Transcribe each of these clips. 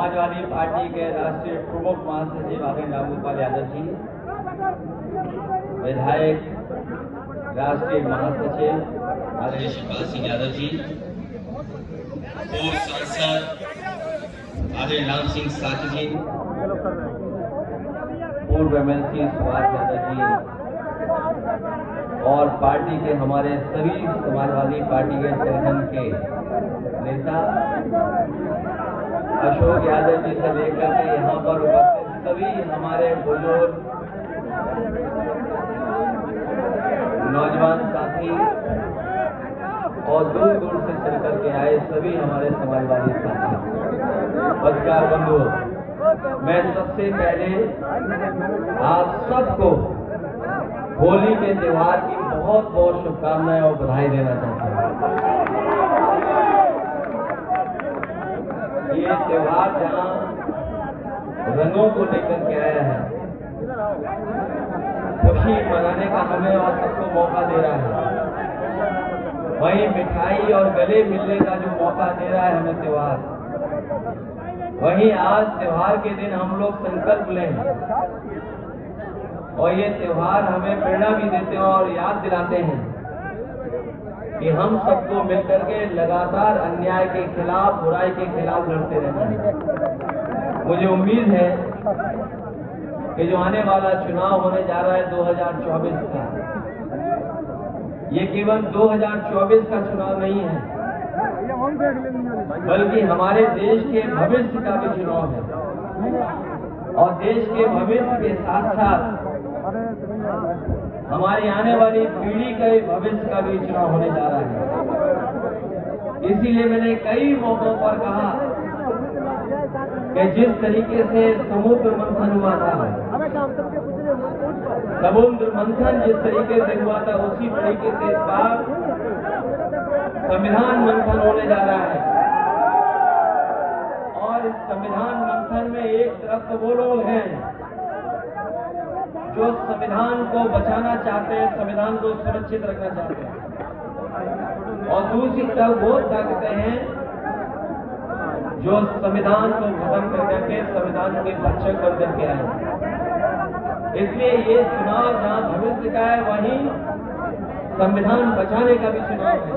Samajwadi party के राष्ट्रीय प्रमुख महासचिव आदरणीय रामगोपाल यादव जी, विधायक राष्ट्रीय महासचिव आदरणीय शिवपाल सिंह यादव जी, पूर्व सांसद आदरणीय राम सिंह साथी जी, पूर्व एमएलसी सुभाष यादव जी और पार्टी के हमारे सभी समाजवादी पार्टी के संगठन के नेता अशोक यादव जी से लेकर के यहाँ पर उपस्थित सभी हमारे बुजुर्ग नौजवान साथी और दूर दूर से चल करके आए सभी हमारे समाजवादी साथी पत्रकार बंधुओं, मैं सबसे पहले आप सबको होली के त्योहार की बहुत बहुत शुभकामनाएं और बधाई देना चाहता हूँ। ये त्योहार जहां रंगों को लेकर के आया है, खुशी मनाने का हमें और सबको मौका दे रहा है, वहीं मिठाई और गले मिलने का जो मौका दे रहा है हमें त्योहार, वहीं आज त्योहार के दिन हम लोग संकल्प लें और ये त्योहार हमें प्रेरणा भी देते हैं और याद दिलाते हैं कि हम सबको मिलकर के लगातार अन्याय के खिलाफ, बुराई के खिलाफ लड़ते रहना है। मुझे उम्मीद है कि जो आने वाला चुनाव होने जा रहा है 2024 का, ये केवल 2024 का चुनाव नहीं है, बल्कि हमारे देश के भविष्य का भी चुनाव है और देश के भविष्य के साथ साथ हमारी आने वाली पीढ़ी के भविष्य का भी चुनाव होने जा रहा है। इसीलिए मैंने कई मौकों पर कहा कि जिस तरीके से समुद्र मंथन हुआ था, समुद्र मंथन जिस तरीके से हुआ था, उसी तरीके से इस बार संविधान मंथन होने जा रहा है। और इस संविधान मंथन में एक तरफ तो वो लोग हैं जो संविधान को बचाना चाहते हैं, संविधान को सुरक्षित रखना चाहते हैं, और दूसरी तरफ वो ताकतें हैं जो संविधान को खत्म कर करके संविधान के भक्षक बन करके आए। इसलिए ये चुनाव जहां भविष्य का है, वहीं संविधान बचाने का भी चुनाव है।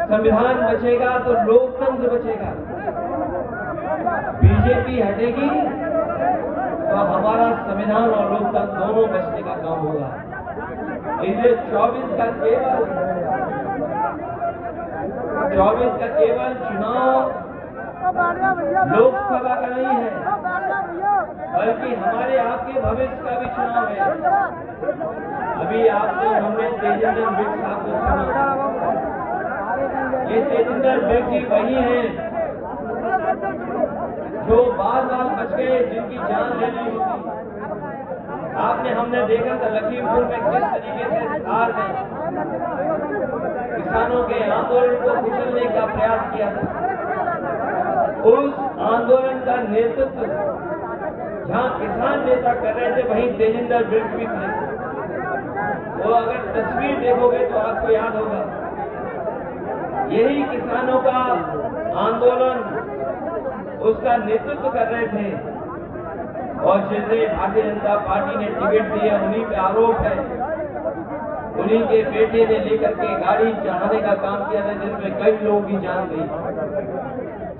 संविधान बचेगा तो लोकतंत्र बचेगा। बीजेपी हटेगी तो हमारा संविधान और लोकतंत्र दोनों बचने का काम होगा। इसलिए 24 का केवल चुनाव लोकसभा का नहीं है, बल्कि हमारे आपके भविष्य का भी चुनाव है। अभी आपको हमने तेजेंद्र बिग साहब को सुना। ये तेजेंद्र बिग जी वही हैं जो बार बार बच गए, जिनकी जान लेनी होती। हमने देखा था लखीमपुर में किस तरीके से सरकार ने किसानों के आंदोलन को कुचलने का प्रयास किया था। उस आंदोलन का नेतृत्व जहां किसान नेता कर रहे थे, वहीं तेजेंद्र बिग भी थे। वो अगर तस्वीर देखोगे तो आपको याद होगा, यही किसानों का आंदोलन उसका नेतृत्व कर रहे थे। और जिसे भारतीय जनता पार्टी ने टिकट दिया, उन्हीं पे आरोप है, उन्हीं के बेटे ने लेकर के गाड़ी चढ़ाने का काम किया था, जिसमें कई लोगों की जान गई।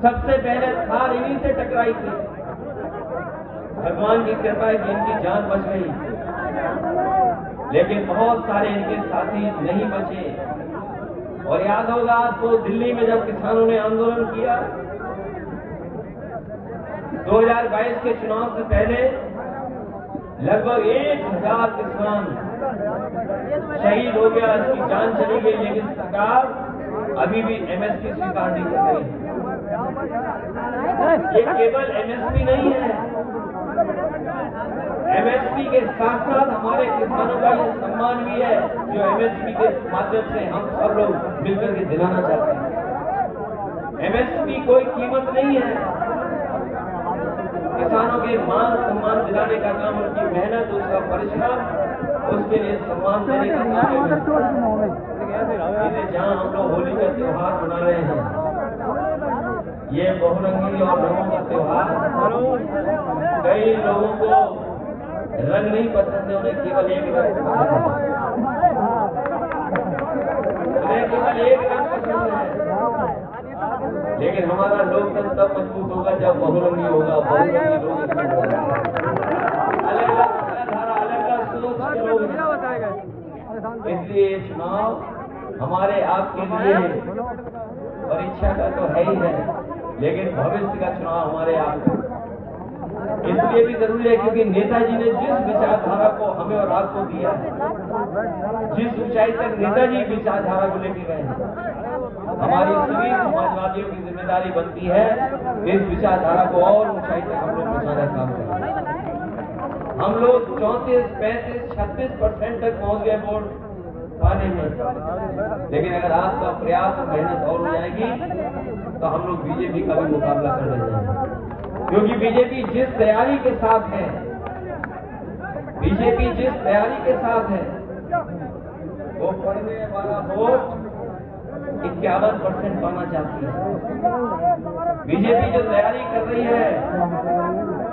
सबसे पहले थार इन्हीं से टकराई थी। भगवान की कृपा है कि इनकी जान बच गई, लेकिन बहुत सारे इनके साथी नहीं बचे। और याद होगा आपको, दिल्ली में जब किसानों ने आंदोलन किया 2022 के चुनाव से पहले, लगभग 1000 किसान शहीद हो गया, इसकी जान चली गई, लेकिन सरकार अभी भी एमएसपी स्वीकार नहीं कर रही। ये केवल एमएसपी नहीं है, एमएसपी के साथ साथ हमारे किसानों का ये सम्मान भी है, जो एमएसपी के माध्यम से हम सब लोग मिलकर के दिलाना चाहते हैं। एमएसपी कोई कीमत नहीं है, किसानों के मान सम्मान दिलाने का काम, उनकी मेहनत, उसका परिश्रम, उसके लिए सम्मान देने का काम है। जहाँ हम लोग होली का त्योहार मना रहे हैं, ये बहुरंगी और रंगों का त्योहार कई लोगों को रंग नहीं पसंद है, उन्हें केवल एक रंग पसंद है। लेकिन हमारा लोकतंत्र तब मजबूत होगा जब बहुरंगी होगा। बहुरंगी लोग अलग अलग विचारधारा, अलग अलग सोच के लोग हैं। इसलिए ये चुनाव हमारे आपके लिए परीक्षा का तो है ही है, लेकिन भविष्य का चुनाव हमारे आप इसलिए भी जरूरी है क्योंकि नेताजी ने जिस विचारधारा को हमें और आपको दिया है, जिस ऊंचाई तक नेताजी विचारधारा को लेके गए हैं, हमारी सभी समाजवादियों की जिम्मेदारी बनती है इस विचारधारा को और ऊंचाई तक हम लोग पहुंचाने का काम करें। हम लोग 34, 35, 36% तक पहुंच गए वोट पाने में, लेकिन अगर आपका प्रयास और मेहनत और हो जाएगी तो हम लोग बीजेपी का भी मुकाबला कर ले जाएंगे। क्योंकि बीजेपी जिस तैयारी के साथ है, बीजेपी जिस तैयारी के साथ है, वो पढ़ने वाला वोट 51% पाना चाहती है। बीजेपी जो तैयारी कर रही है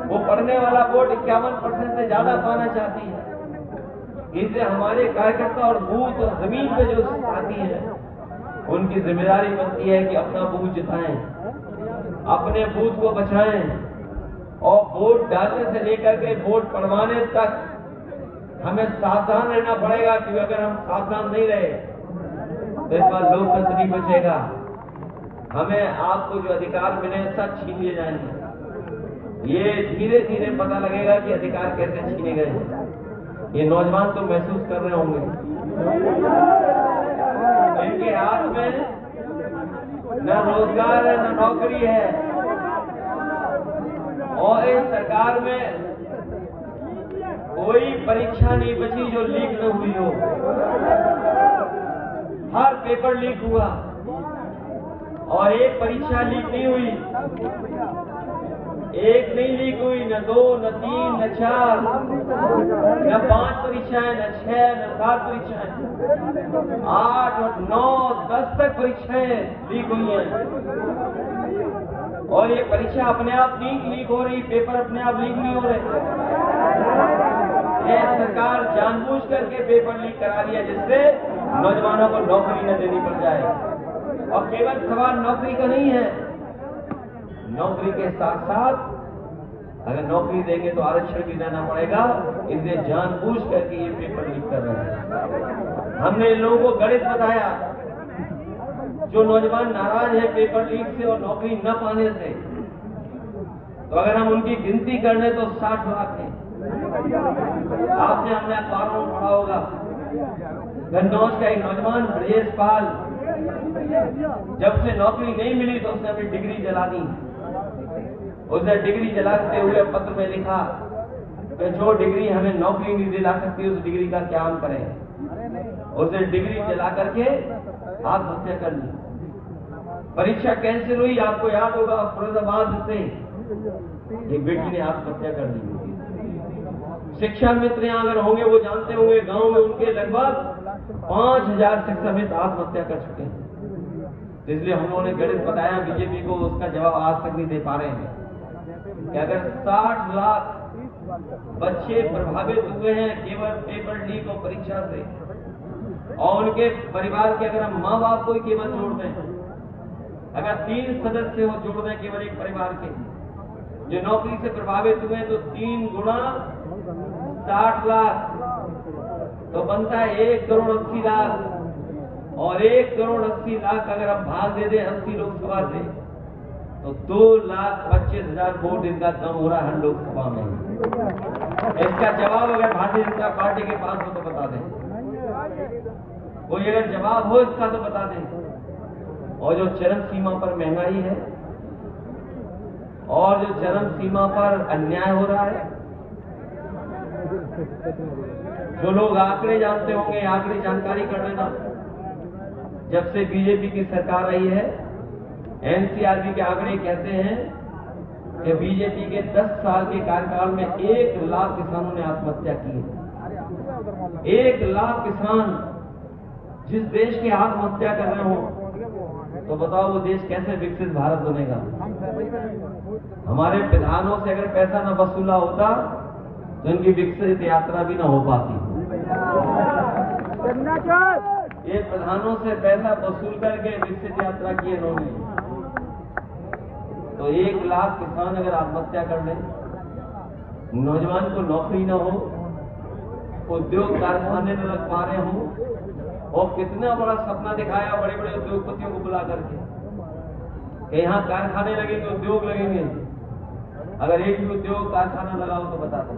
वो पढ़ने वाला वोट 51% से ज्यादा पाना चाहती है। इससे हमारे कार्यकर्ता और बूथ और जमीन पे जो साथी हैं, उनकी जिम्मेदारी बनती है कि अपना बूथ जिताएं, अपने बूथ को बचाएं और वोट डालने से लेकर के वोट पड़वाने तक हमें सावधान रहना पड़ेगा। क्योंकि अगर हम सावधान नहीं रहे तो इस बार लोकतंत्र नहीं बचेगा। हमें आपको जो अधिकार मिले सब छीन लिए जाएंगे। ये धीरे धीरे पता लगेगा कि अधिकार कैसे छीने गए। ये नौजवान तो महसूस कर रहे होंगे, इनके हाथ में न रोजगार है न नौकरी है, और इस सरकार में कोई परीक्षा नहीं बची जो लीक न हुई हो। हर पेपर लीक हुआ और एक परीक्षा लीक नहीं हुई। एक नहीं लीक हुई, न 2, न 3, न 4, न 5 परीक्षाएं, न 6, न 7 परीक्षाएं, 8 और 9, 10 तक परीक्षाएं लीक हुई हैं। और ये परीक्षा अपने आप लीक हो रही, पेपर अपने आप लीक नहीं हो रहे। ये सरकार जानबूझ करके पेपर लीक करा रही है जिससे नौजवानों को नौकरी न देनी पड़ जाए। और केवल सवाल नौकरी का नहीं है, नौकरी के साथ साथ अगर नौकरी देंगे तो आरक्षण भी देना पड़ेगा। इसलिए जानबूझ करके ये पेपर लीक कर रहे हैं। हमने इन लोगों को गणित बताया, जो नौजवान नाराज है पेपर लीक से और नौकरी न पाने से, तो अगर हम उनकी गिनती कर लें तो 60 लाख है। आपने हमने अखबारों में पढ़ा होगा, गन्नौज का एक नौजवान ब्रजेश पाल, जब से नौकरी नहीं मिली तो उसने अपनी डिग्री जला दी। उसने डिग्री जलाते हुए पत्र में लिखा कि जो डिग्री हमें नौकरी नहीं दिला सकती उस डिग्री का क्या हम करें। उसने डिग्री जला करके आत्महत्या कर ली। परीक्षा कैंसिल हुई, आपको याद होगा, फिरोजाबाद से एक बेटी ने आत्महत्या कर ली। शिक्षा मित्र यहाँ अगर होंगे वो जानते होंगे, गांव में उनके लगभग 5000 शिक्षा मित्र आत्महत्या कर चुके हैं। इसलिए हम लोगों ने गणित बताया बीजेपी को, उसका जवाब आज तक नहीं दे पा रहे हैं कि अगर 60 लाख बच्चे प्रभावित हुए हैं केवल पेपर लीक और परीक्षा से, और उनके परिवार के अगर हम माँ बाप को ही केवल जोड़ दें, अगर 3 सदस्य हो जोड़ दें केवल एक परिवार के जो नौकरी से प्रभावित हुए, तो 3 गुना 60 लाख तो बनता है 1 करोड़ 80 लाख। और 1 करोड़ 80 लाख अगर हम भाग दे दें 80 लोकसभा से, तो 2,25,000 वोट इनका कम हो रहा है हर लोकसभा में। इसका जवाब अगर भारतीय जनता पार्टी के पास हो तो बता दें, कोई अगर जवाब हो इसका तो बता दें। और जो चरम सीमा पर महंगाई है और जो चरम सीमा पर अन्याय हो रहा है, जो लोग आंकड़े जानते होंगे आंकड़े जानकारी कर लेना। जब से बीजेपी की सरकार आई है, एनसीआरबी के आंकड़े कहते हैं कि बीजेपी के 10 साल के कार्यकाल में 1 लाख किसानों ने आत्महत्या की है। 1 लाख किसान जिस देश के आत्महत्या कर रहे हो, तो बताओ वो देश कैसे विकसित भारत बनेगा? हमारे प्रधानों से अगर पैसा न वसूला होता तो इनकी विकसित यात्रा भी न हो पाती। ये प्रधानों से पैसा वसूल करके विकसित यात्रा की इन्होंने। तो 1 लाख किसान अगर आत्महत्या कर ले, नौजवान को नौकरी न हो, उद्योग कारखाने न लग पा रहे हों, और कितना बड़ा सपना दिखाया बड़े बड़े उद्योगपतियों को बुला करके कि यहाँ कारखाने लगेंगे, उद्योग लगेंगे। अगर एक भी उद्योग कारखाना लगाओ तो बता दो।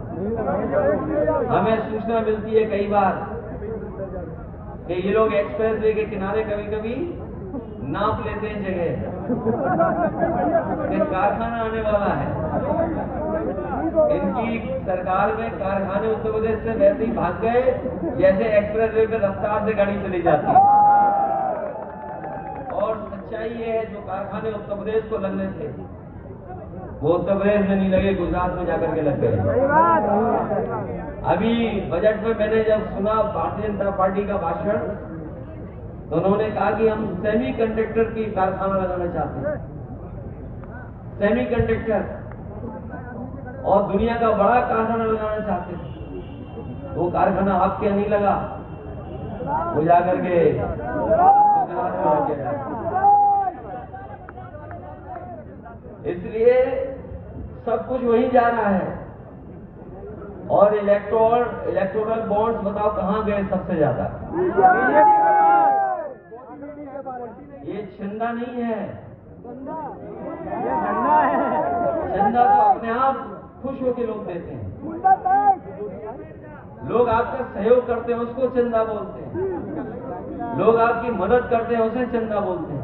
हमें सूचना मिलती है कई बार कि ये लोग एक्सप्रेस वे के किनारे कभी कभी नाप लेते हैं जगह कि कारखाना आने वाला है। इनकी सरकार में कारखाने उत्तर प्रदेश से वैसे ही भाग गए जैसे एक्सप्रेस वे पे रफ्तार से गाड़ी चली जाती है। और सच्चाई ये है, जो कारखाने उत्तर प्रदेश को लगने थे वो उत्तर प्रदेश में नहीं लगे, गुजरात में जाकर के लग गए। अभी बजट में मैंने जब सुना भारतीय जनता पार्टी का भाषण, तो उन्होंने कहा कि हम सेमीकंडक्टर की कारखाना लगाना चाहते हैं। सेमीकंडक्टर, और दुनिया का बड़ा कारखाना लगाना चाहते हैं। वो कारखाना आपके यहाँ नहीं लगा, वो जाकर के गुजरात में लग गया। इसलिए सब कुछ वहीं जा रहा है। और इलेक्टोरल बॉन्ड्स बताओ कहां गए सबसे ज्यादा? ये चंदा नहीं है, चंदा तो अपने आप खुश होकर लोग देते हैं। लोग आपका सहयोग करते हैं उसको चंदा बोलते हैं, लोग आपकी मदद करते हैं उसे चंदा बोलते हैं।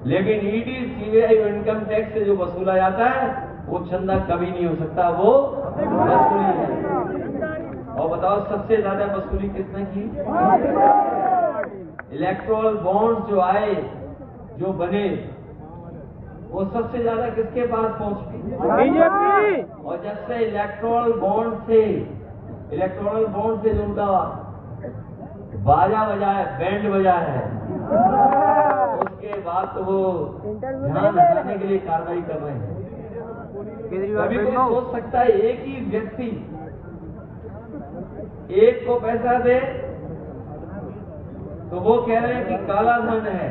लेकिन ईडी, सीबीआई और इनकम टैक्स से जो वसूला जाता है वो चंदा कभी नहीं हो सकता, वो वसूली है। और बताओ सबसे ज्यादा वसूली किसने की? इलेक्टोरल बॉन्ड्स जो आए, जो बने, वो सबसे ज्यादा किसके पास पहुंच गई? बीजेपी। और जब से इलेक्टोरल बॉन्ड से जो उनका बाजा बजा है, बैंड बजा है, उसके बाद तो वो ध्यान हटाने के लिए कार्रवाई कर रहे हैं। कभी कोई सोच सकता है एक ही व्यक्ति एक को पैसा दे तो वो कह रहे हैं कि काला धन है,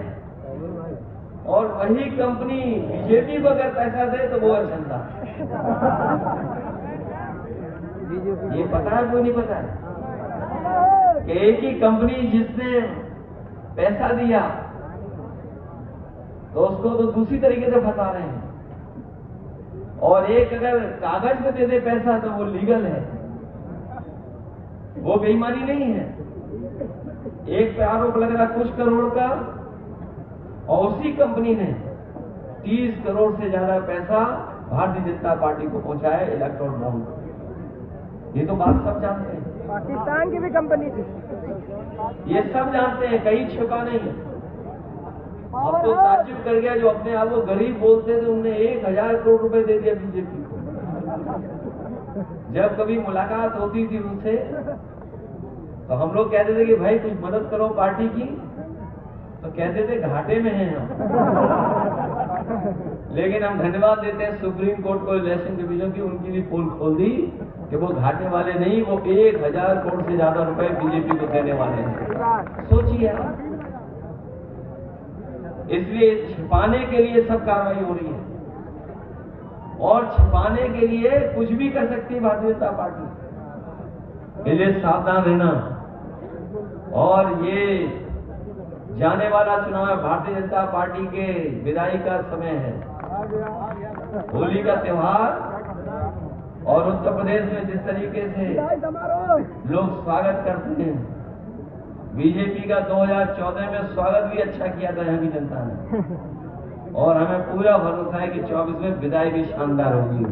और वही कंपनी बीजेपी को अगर पैसा दे तो वो चंदा। ये पता है, कोई नहीं पता है कि एक ही कंपनी जिसने पैसा दिया तो उसको तो दूसरी तरीके से फंसा रहे हैं, और एक अगर कागज में दे दे पैसा तो वो लीगल है, वो बेईमानी नहीं है। एक पे आरोप लग रहा कुछ करोड़ का, और उसी कंपनी ने 30 करोड़ से ज्यादा पैसा भारतीय जनता पार्टी को पहुंचाया इलेक्टोरल बॉन्ड। ये तो बात सब जानते हैं, पाकिस्तान की भी कंपनी थी, ये सब जानते हैं, कहीं छुपा नहीं है। अब तो ताज्जुब कर गया, जो अपने आप को गरीब बोलते थे उन्हें 1000 करोड़ रुपए दे दिया बीजेपी को। जब कभी मुलाकात होती थी उनसे तो हम लोग कहते थे कि भाई कुछ मदद करो पार्टी की, तो कहते थे घाटे में हैं हम। लेकिन हम धन्यवाद देते हैं सुप्रीम कोर्ट को, इलेक्शन डिवीजन की, उनकी भी पोल खोल दी कि वो घाटे वाले नहीं, वो 1000 करोड़ से ज्यादा रुपए बीजेपी को देने वाले हैं। सोचिए, इसलिए छिपाने के लिए सब कार्रवाई हो रही है, और छिपाने के लिए कुछ भी कर सकती है भारतीय जनता पार्टी। इसलिए सावधान रहना। और ये जाने वाला चुनाव है, भारतीय जनता पार्टी के विदाई का समय है, होली का त्योहार, और उत्तर प्रदेश में जिस तरीके से लोग स्वागत करते हैं, बीजेपी का 2014 में स्वागत भी अच्छा किया था यहाँ की जनता ने, और हमें पूरा भरोसा है कि 24 में विदाई भी शानदार होगी।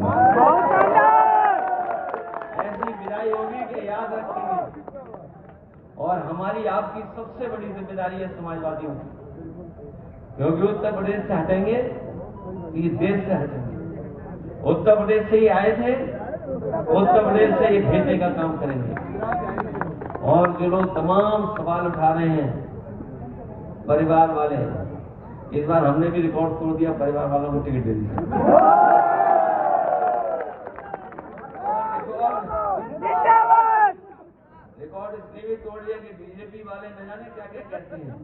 ऐसी विदाई होगी कि याद रखेंगे। और हमारी आपकी सबसे बड़ी जिम्मेदारी है समाजवादियों की, क्योंकि उत्तर प्रदेश से हटेंगे कि देश से हटेंगे। उत्तर प्रदेश से ही आए थे, उत्तर प्रदेश से ही भेजने का काम करेंगे। और जो लोग तमाम सवाल उठा रहे हैं, परिवार वाले, इस बार हमने भी रिकॉर्ड तोड़ दिया, परिवार वालों को टिकट दे दी। रिकॉर्ड इसलिए भी तोड़ दिया कि बीजेपी वाले न जाने क्या क्या कहते हैं।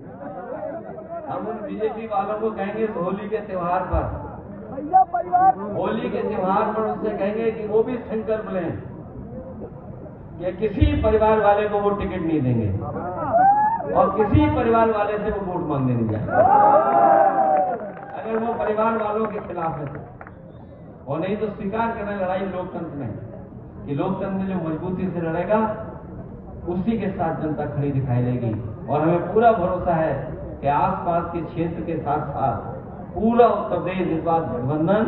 हम उन बीजेपी वालों को कहेंगे इस होली के त्योहार पर, होली के त्योहार पर उनसे कहेंगे कि वो भी संकल्प लें कि किसी परिवार वाले को वो टिकट नहीं देंगे और किसी परिवार वाले से वो वोट मांगने नहीं जाएंगे अगर वो परिवार वालों के खिलाफ है। और नहीं तो स्वीकार करना लड़ाई लोकतंत्र में, कि लोकतंत्र जो मजबूती से लड़ेगा उसी के साथ जनता खड़ी दिखाई देगी। और हमें पूरा भरोसा है कि आसपास के क्षेत्र के साथ साथ पूरा उत्तर प्रदेश इस बार गठबंधन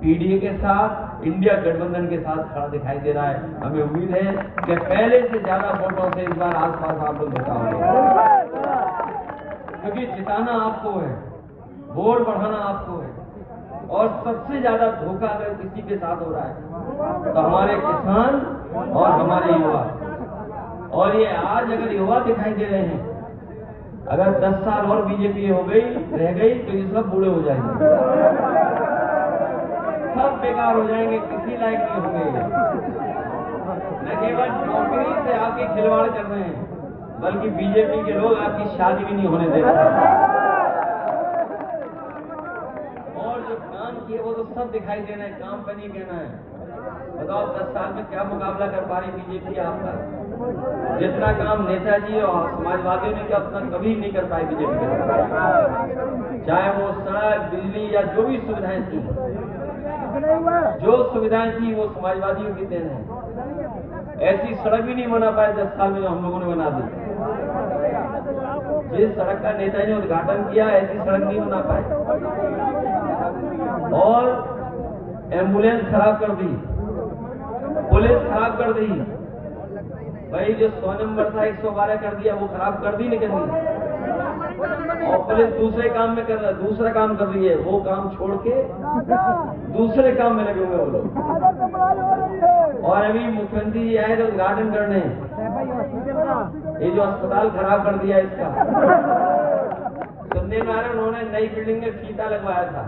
पीडीए के साथ, इंडिया गठबंधन के साथ खड़ा दिखाई दे रहा है। हमें उम्मीद है कि पहले से ज्यादा वोटों से इस बार आसपास आप लोग जिताओगे, क्योंकि जिताना आपको है, वोट बढ़ाना आपको है। और सबसे ज्यादा धोखा अगर किसी के साथ हो रहा है तो हमारे किसान और हमारे युवा। और ये आज अगर युवा दिखाई दे रहे हैं, अगर 10 साल और बीजेपी रह गई तो ये सब बूढ़े हो जाएंगे, सब बेकार हो जाएंगे, किसी लायक नहीं होंगे। न केवल नौकरी से आपकी खिलवाड़ कर रहे हैं, बल्कि बीजेपी के लोग आपकी शादी भी नहीं होने दे रहे। और जो काम किए वो तो सब दिखाई देना है, काम पर नहीं कहना है। बताओ 10 साल में क्या मुकाबला कर पा रही बीजेपी आपका? जितना काम नेताजी और समाजवादियों ने किया उतना कभी नहीं कर पाए बीजेपी के, चाहे वो सड़क, बिजली या जो भी सुविधाएं थी, जो सुविधाएं थी वो समाजवादियों की देन है। ऐसी सड़क भी नहीं बना पाए 10 साल में जो हम लोगों ने बना दी। जिस सड़क का नेताजी ने उद्घाटन किया ऐसी सड़क नहीं बना पाए। और एम्बुलेंस खराब कर दी, पुलिस खराब कर दी, भाई जो 100 नंबर था 112 कर दिया, वो खराब कर दी नहीं कर दी। और पुलिस दूसरा काम कर रही है, वो काम छोड़ के दूसरे काम में लगे हुए वो लोग। और अभी मुख्यमंत्री जी आए थे उद्घाटन करने, ये जो अस्पताल खराब कर दिया इसका, सुनने में आ रहा उन्होंने नई बिल्डिंग में फीता लगवाया था,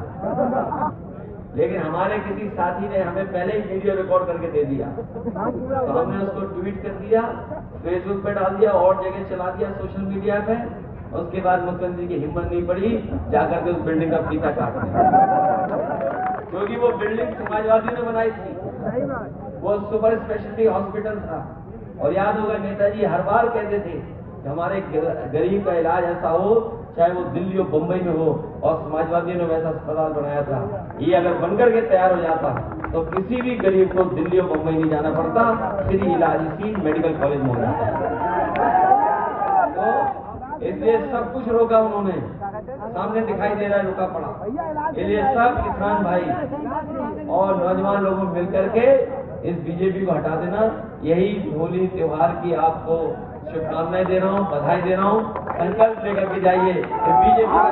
लेकिन हमारे किसी साथी ने हमें पहले ही वीडियो रिकॉर्ड करके दे दिया, तो हमने उसको ट्वीट कर दिया, फेसबुक पे डाल दिया और जगह चला दिया सोशल मीडिया पे। उसके बाद मुख्यमंत्री की हिम्मत नहीं पड़ी जाकर के उस बिल्डिंग का फीता काटने, क्योंकि वो बिल्डिंग समाजवादियों ने बनाई थी, वो सुपर स्पेशलिटी हॉस्पिटल था। और याद होगा नेताजी हर बार कहते थे कि हमारे गरीब का इलाज ऐसा हो, चाहे वो दिल्ली और बंबई में हो, और समाजवादियों ने वैसा अस्पताल बनाया था। ये अगर बनकर के तैयार हो जाता तो किसी भी गरीब को दिल्ली और बंबई नहीं जाना पड़ता, फ्री इलाज इसी मेडिकल कॉलेज में हो जाता। तो इसलिए सब कुछ रोका उन्होंने, सामने दिखाई दे रहा है रुका पड़ा। इसलिए सब किसान भाई और नौजवान लोगों मिलकर के इस बीजेपी को हटा देना, यही होली त्योहार की आपको शुभकामनाएं दे रहा हूं, बधाई दे रहा हूं। संकल्प लेकर के जाइए कि बीजेपी का